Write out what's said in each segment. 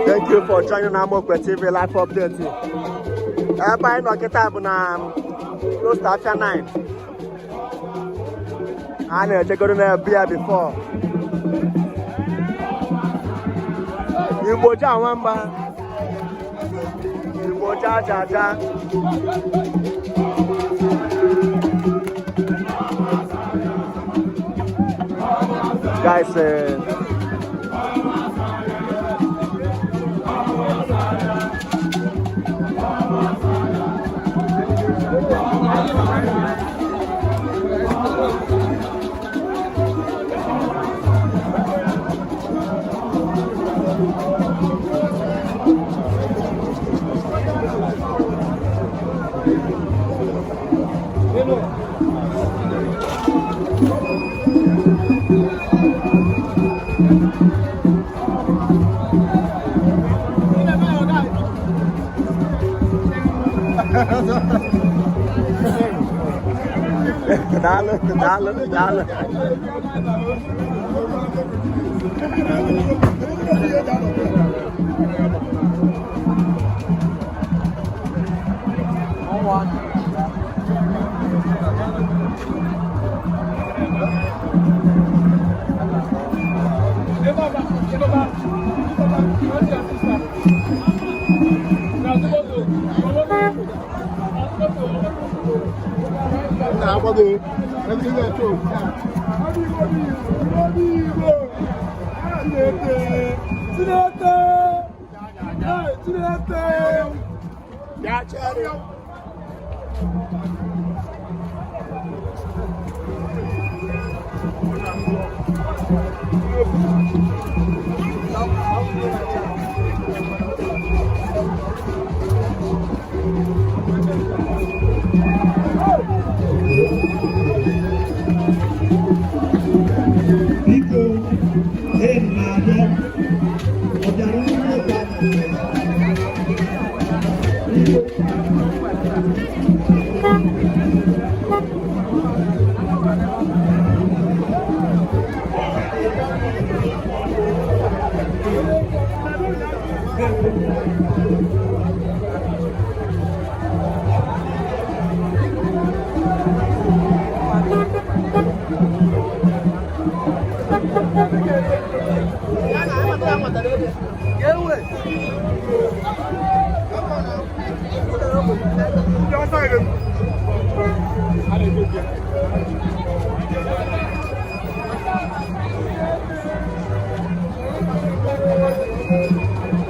Thank you for joining Amokwe TV live update. Everybody know kita close to after 9. I know they go to beer before. Igbojah Mbah. Igbojah Jaja. Guys, Dale.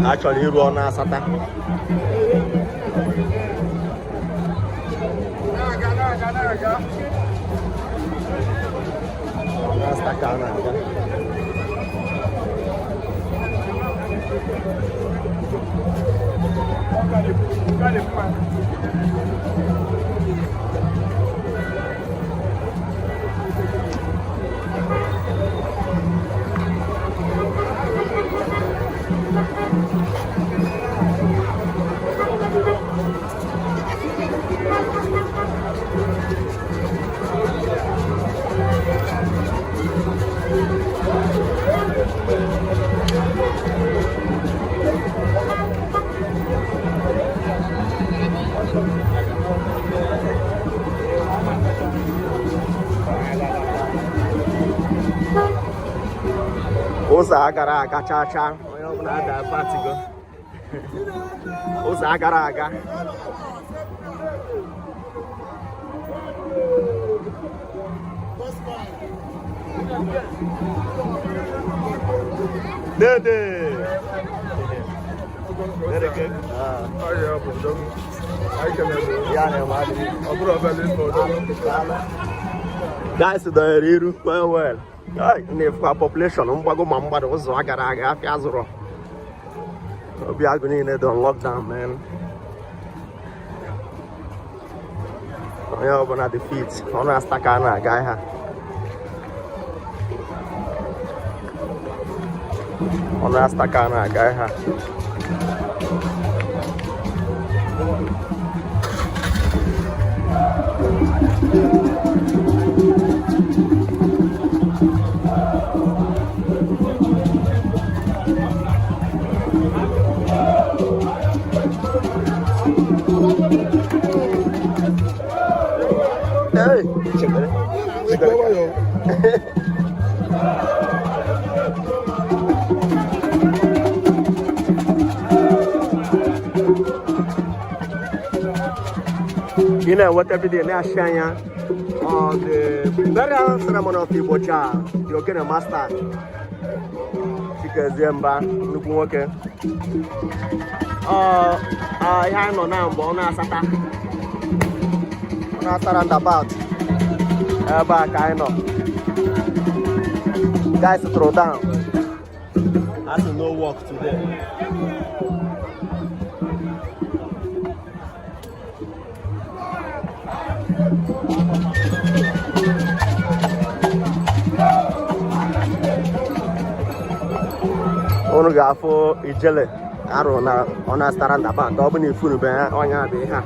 Actually, you run a Satan. Osa agara aga cha onye ọbụla ada patigo. Osa agara aga. Dede. Very good. Guys, the Riru, well. If population, Mbago was Agaraga, Yazoro. We are going to lockdown, man. I have on the feet. On a stakana, guy. On a stakana, guy. chekere. You know what every day na shanya on the burial ceremony of Igbojah, the Ogene master Chikezie Mbah, nnukwu nwoke. Ya nọ na mbọ ọ na-asata. Ọ na-asa roundabout. Ebe a ka anyị nọ. Guys throw down. Has no work today. Unu ga-afụ ijele arụ na ọ na-asara ndaba ọ bụ na ifuru be onye abịa ha.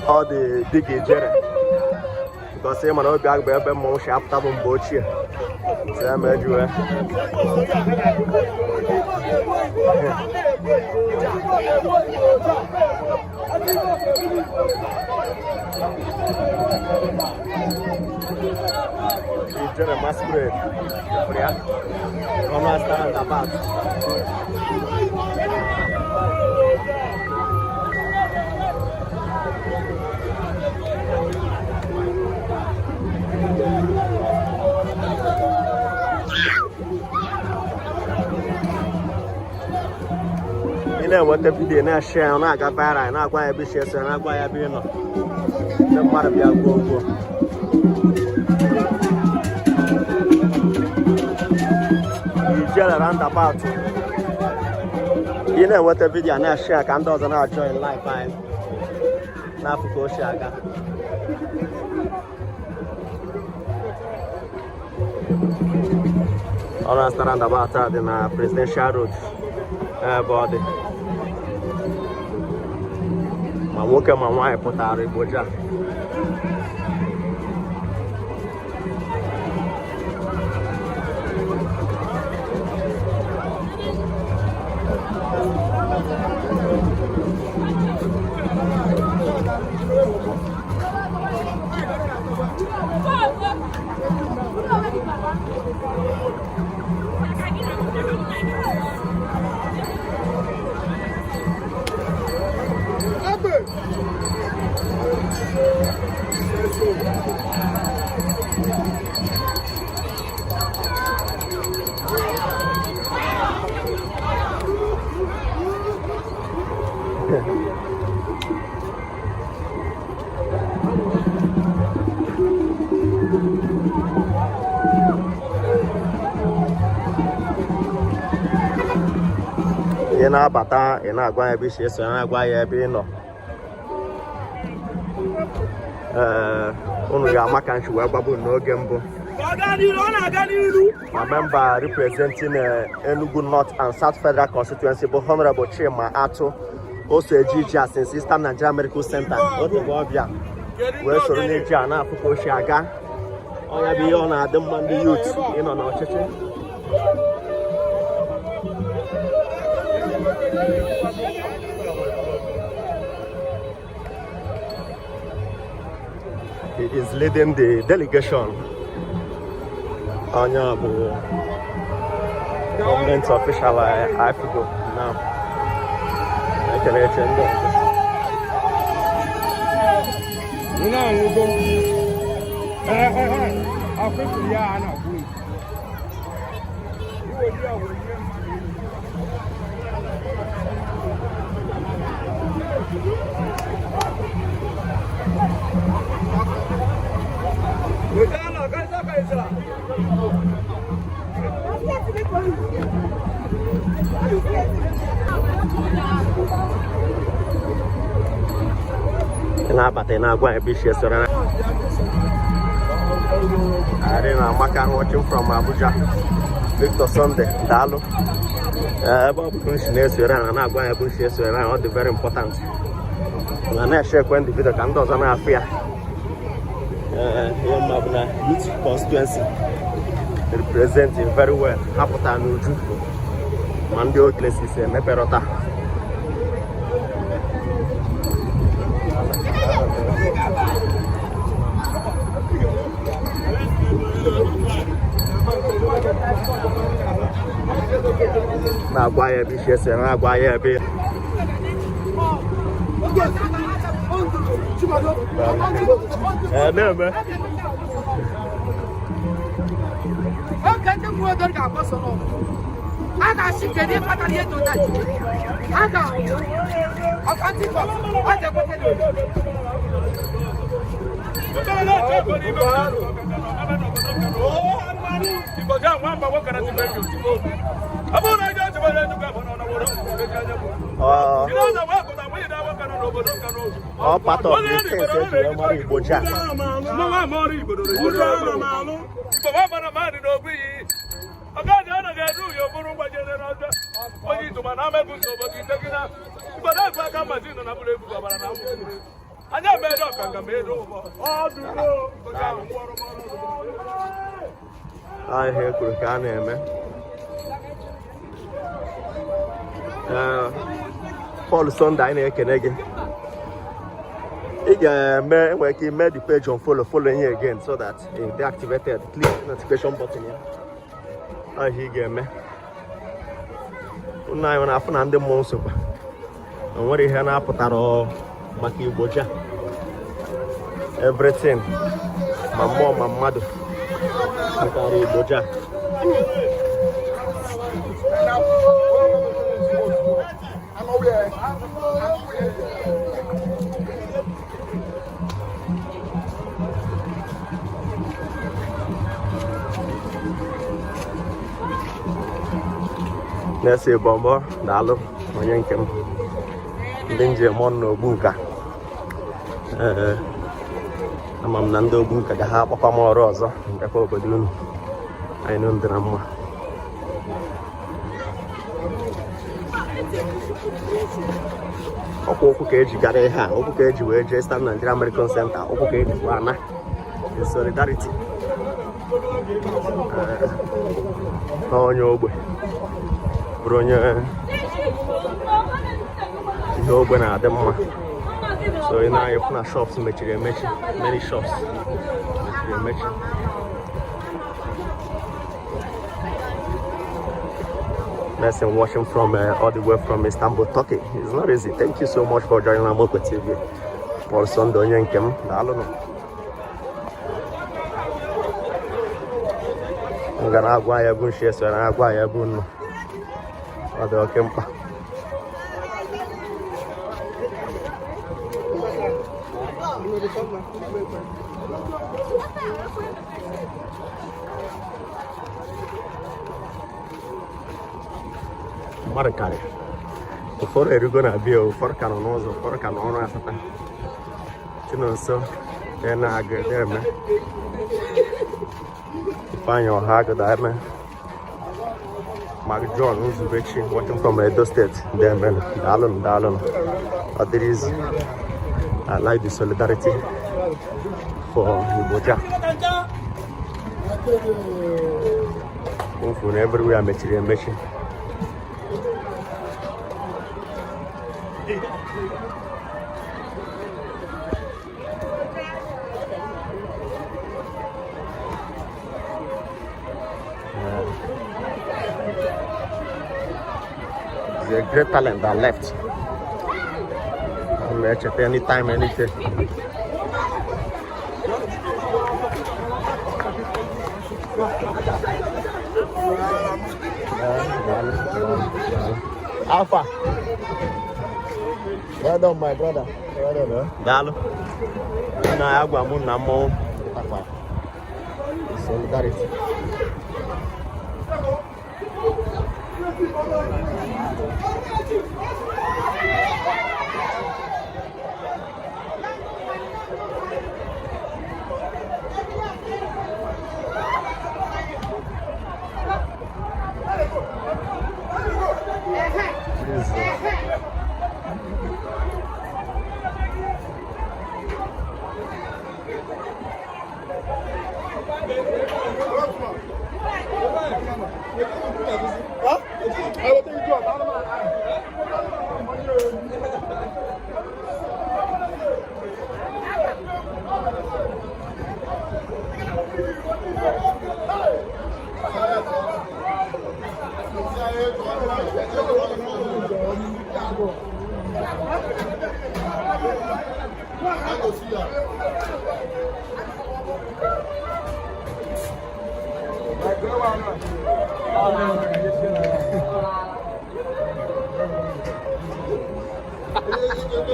Ọ dị dịka ijere gosi mana obi agba ebe mmọnwụ si apụta bụ mgbe ochie si ya mejuwe. Ijere masquerade ya ọ na-asara ndaba na-enweta vidiyo na-share na-aga viral na-agwa ya ebe isi eso na-agwa ya ebe ị nọ ndị mmadụ bịa gwuo ijele roundabout ị na-enweta vidiyo na-share ka ndị ọzọ na-join live anyị n'afọ ka o si aga. Ọ na-asa roundabout a dị na Presidential Road ebe ọ dị ma nwoke ma nwaanyị pụtara Igbojah. Ị na-abata ị na-agwa ya ebe isi eso na-agwa ya ebe ị nọ. Unu ga-ama ka nchi wee gbagbu n'oge mbụ. My member representing Enugu North and South Federal Constituency bụ Honorable Chima Atu also Ejija since Eastern Nigeria Medical Center. Ọbịa wee soro n'eji a na-afụ ka o si aga. Ọnya bụ ihe ọ na-adị mma ndị youth ịnọ n'ọchịchị. He is leading the delegation. Onye bụ government official I forgo now. I can attend them. Na-abata na-agwa ebe isi esoro na Ari na Amaka watching from Abuja. Victor Sunday daalụ ebe ọ bụ nsi na-esoro na-agwa ebe isi esoro na ọ dị very important na na-share kwa ndị video ka ndị ọzọ na-afụ ya. Ihe mma bụ na youth constituency representing very well hapụta n'uju ma ndị Ogene si emeperọta. Na-agwa ya ebe isi ese, na-agwa ya ebe na-eme part of the things that you are Igbojah. I hear Kurkane, man. Paul Sunday, I can again. When he made the page on following here again so that if they activated, click notification button here. I hear me. Now when I found the most of and what he had up at all, Maki Igbojah. Everything. My mom, my mother. Maki Igbojah. Na-ese bombo daalụ onye nke m ndị njem ọnụ n'ogbu nka ama m na ndị ogbu nka ga ha akpakwa m ọrụ ọzọ mbekwa obodo unu anyị nụ ndị na mma ọkwa okwu ka eji gara ihe a okwu ka eji wee jee Eastern Nigeria American Center okwu ka eji kwa ana in solidarity na onye ogbe bụrụ onye ihe ogbe na-adị mma so ị na-anya fụ na shops mechiri emechi many shops mechiri emechi person watching from all the way from Istanbul, Turkey. It's not easy. Thank you so much for joining Amoko TV. Paul Sunday onye nke m daalụ nụ m gara agwa ya bụ nshi eso na agwa ya bụ nnu ọ dị oke mkpa mmadụ karịa ụfọdụ erugo na bịa ụfọdụ ka nọ n'ụzọ ụfọdụ ka nọ ọrụ asata Chinonso ya na-aga eme Ifeanyi ọha agụda eme Mark John Nzubechi watching from Edo State eme daalụ ọ dịrị izu I like the solidarity for Igbojah ụfụ na everywhere mechiri emechi There's a great talent that left. I'm at any time, anything. Alpha. Well done, my brother. Well done, Dalo. Na agwa mu na mo. Solidarity. Huh? Indian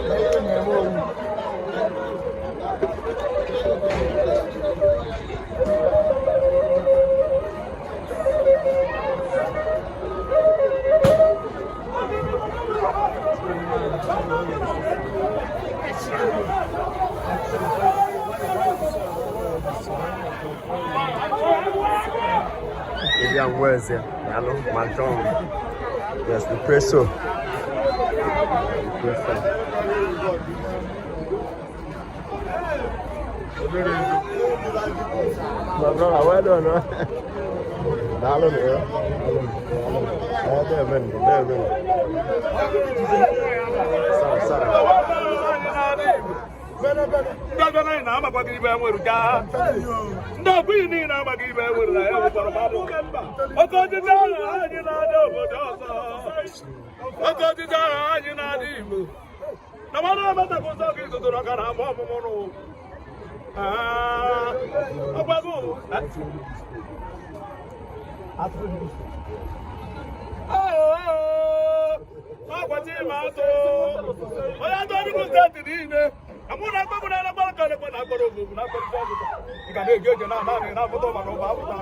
words here. Hello, Mahjong. Yes, the presso. My brother, well done, no? Hello, there. Sorry.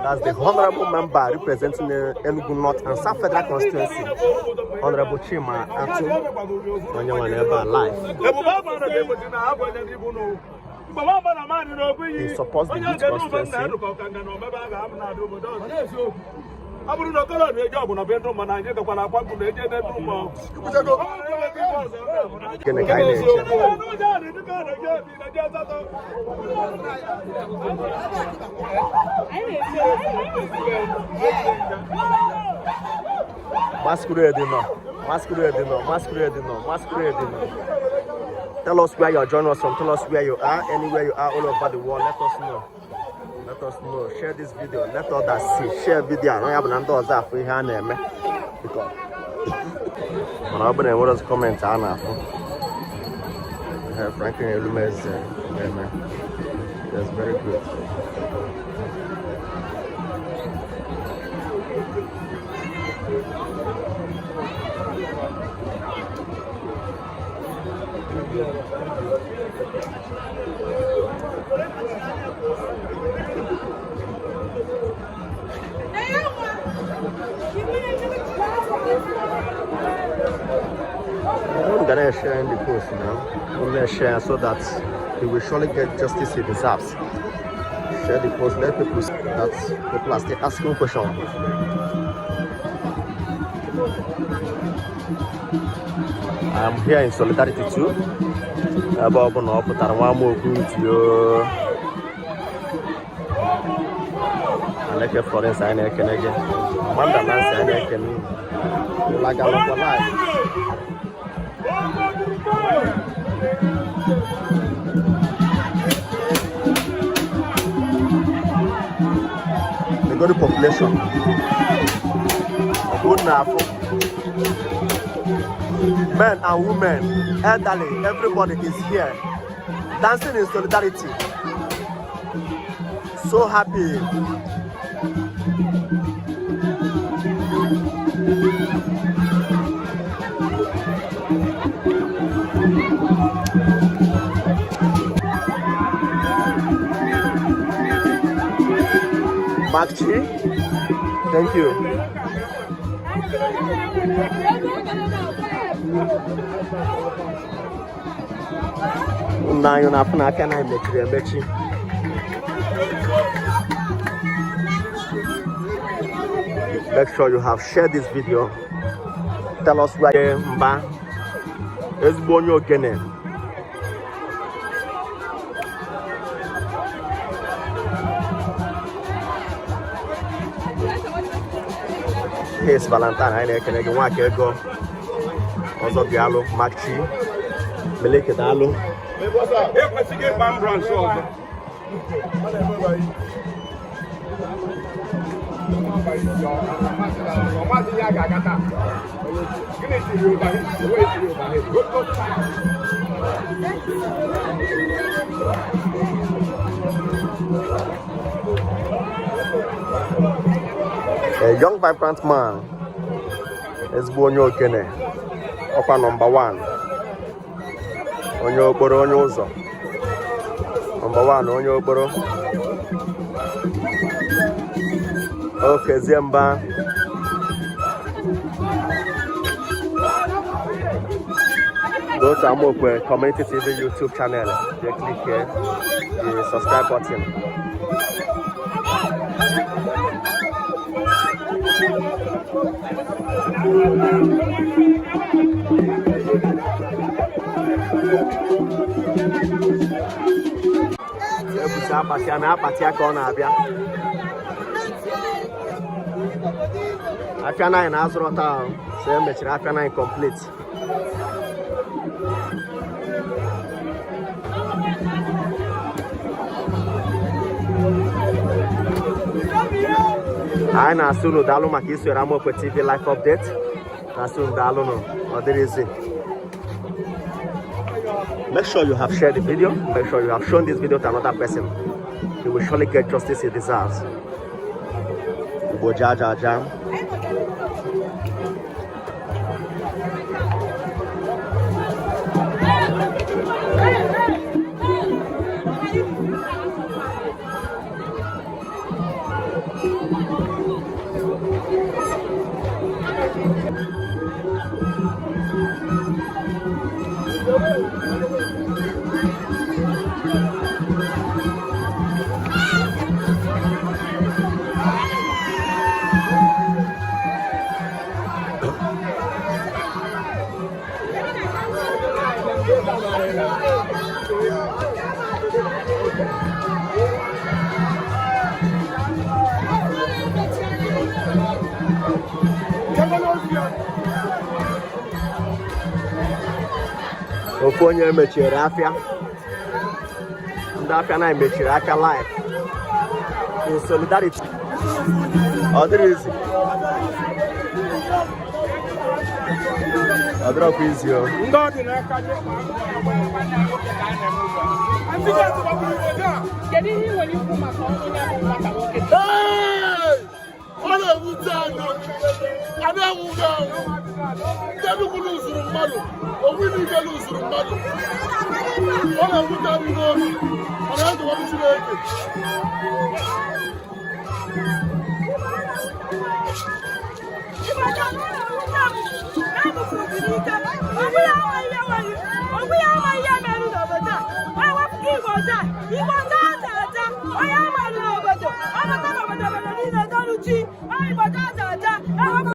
That's the honorable member representing the Enugu North and South Federal Constituency, Honorable Chima Atu, onye live. He supports the youth constituency. Masquerade. Tell us where you're joining us from. Tell us where you are, anywhere you are, all over the world. Let us know. Let us know. Share this video. Let others see. Share video. I don't have an answer for you here. Because when I open what comment, I know. Franklin Elume is that's very good. I'm gonna share in the post now. I'm gonna share so that he will surely get justice he deserves. Share the post, let people see that people are still asking questions. I'm here in solidarity too. About one more good like a foreign sign, I can again. Manda man sign, I can like a lot of life. The good population. Good enough. Men and women, elderly, everybody is here dancing in solidarity. So happy. Makchi, thank you. Now you're not going to make sure you have shared this video. Tell us where Mbah is born Ogene. Here's Valentine. I can get one go. Also, Diallo, Makchi, Meleke Dalo. A young vibrant man is born Ogene, upper number 1. onye okporo onye ụzọ number 1 onye okporo Chikezie Mbah. Go to Amokwe Community TV YouTube channel. You click here the subscribe button. After 9 azụrụ taa so emechiri after 9 complete. Anyị na-asụ unu daalụ maka isonyere Amokwe TV live update. Na-asụ unu daalụ nụ ọ dịrị izi. Make sure you have shared the video. Make sure you have shown this video to another person. He will surely get justice he deserves. Igbojah. Ofu onye mechiri afia. Ndị afia na mechiri afia live. In solidarity. Ọ dịrị izi. Ọ dịrị ọkwa izi o. Ndị ọ dị n'aka nye ma kedu ihe nwere ikwu maka ọnwụ ya bụ nwata nwoke? Ọ na-ewute anya. A na-enwughị ahụ. Ndị Enugu lụzuru mmadụ. Ogene lụzuru mmadụ. Ọ na-ewute anyị n'obi. Ọ na-edowe Chineke. Igbojah